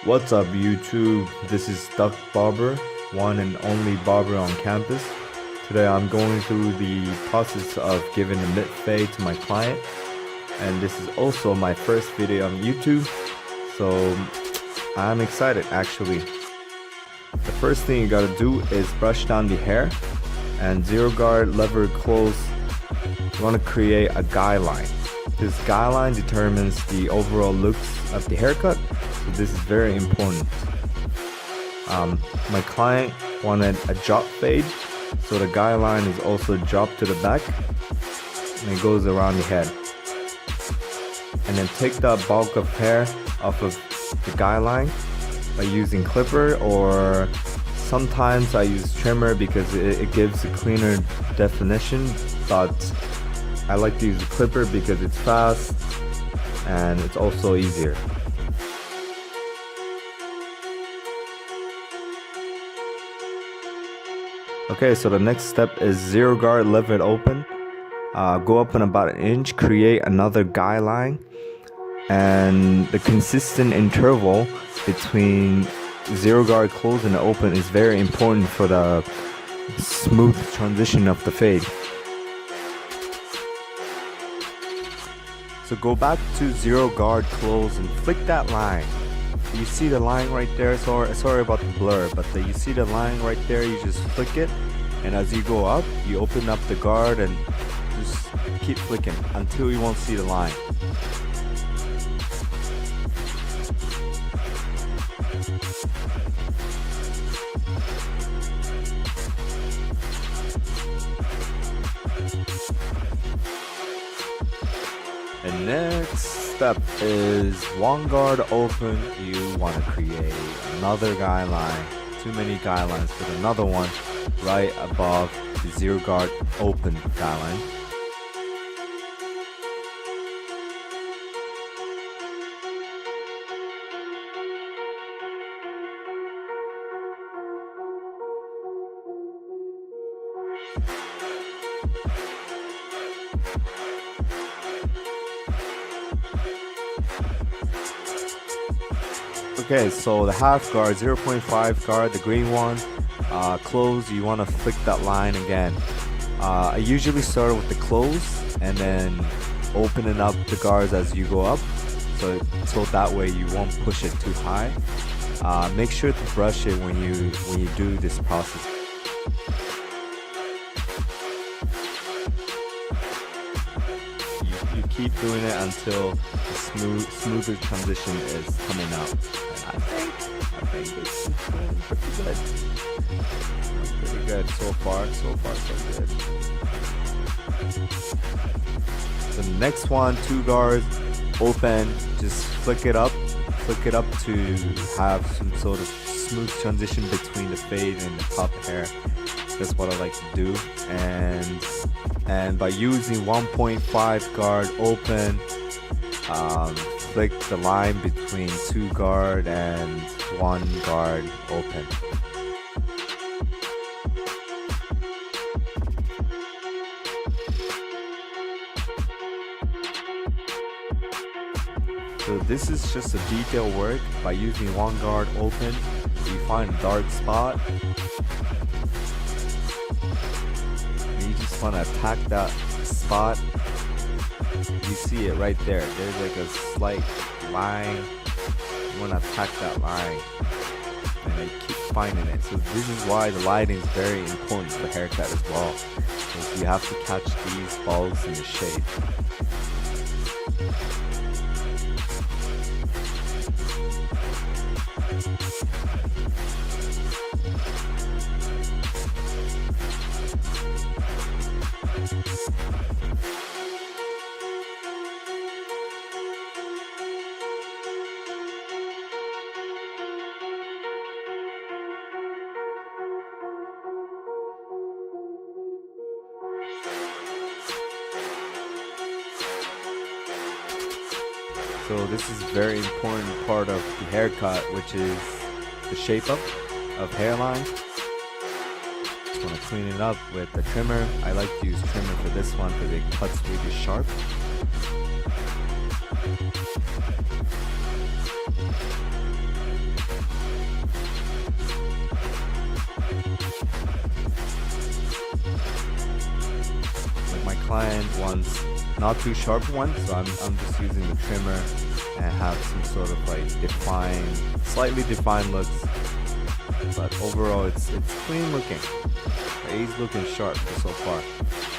What's up YouTube? This is Duck Barber, one and only barber on campus. Today I'm going through the process of giving a mid fade to my client, and this is also my first video on YouTube, so I'm excited actually. The first thing you gotta do is brush down the hair, and zero guard lever close. You want to create a guy line. This guy line determines the overall looks of the haircut, so this is very important. My client wanted a drop fade, so the guy line is also dropped to the back and it goes around the head. And then take the bulk of hair off of the guy line by using clipper, or sometimes I use trimmer because it gives a cleaner definition, but I like to use the clipper because it's fast and it's also easier. Okay, so the next step is zero guard, leave it open. Go up in about an inch, create another guy line, and the consistent interval between zero guard close and open is very important for the smooth transition of the fade. So go back to zero guard close and flick that line. You see the line right there? Sorry about the blur, but you see the line right there, you just flick it, and as you go up, you open up the guard and just keep flicking until you won't see the line. The next step is one guard open. You want to create another guy line. Too many guy lines, but another one right above the zero guard open guy line. Okay, so the half guard, 0.5 guard, the green one, close, you want to flick that line again. I usually start with the close and then opening up the guards as you go up, so that way you won't push it too high. Make sure to brush it when you do this process. You keep doing it until the smoother transition is coming out. I think it's going pretty good. Pretty good so far. So good. So the next one, two guards, open. Just flick it up to have some sort of smooth transition between the fade and the top hair. That's what I like to do. And by using 1.5 guard open, flick the line between two guard and one guard open. So this is just a detail work. By using one guard open, you find a dark spot. You just want to attack that spot. You see it right there. There's like a slight line. You want to attack that line, and they keep finding it. So this is why the lighting is very important for the haircut as well, because you have to catch these balls in the shape. So this is a very important part of the haircut, which is the shape up of hairline. Just want to clean it up with the trimmer. I like to use trimmer for this one because it cuts really sharp. client wants not too sharp ones, so I'm just using the trimmer and have some sort of like slightly defined looks. But overall, it's clean looking. He's looking sharp so far.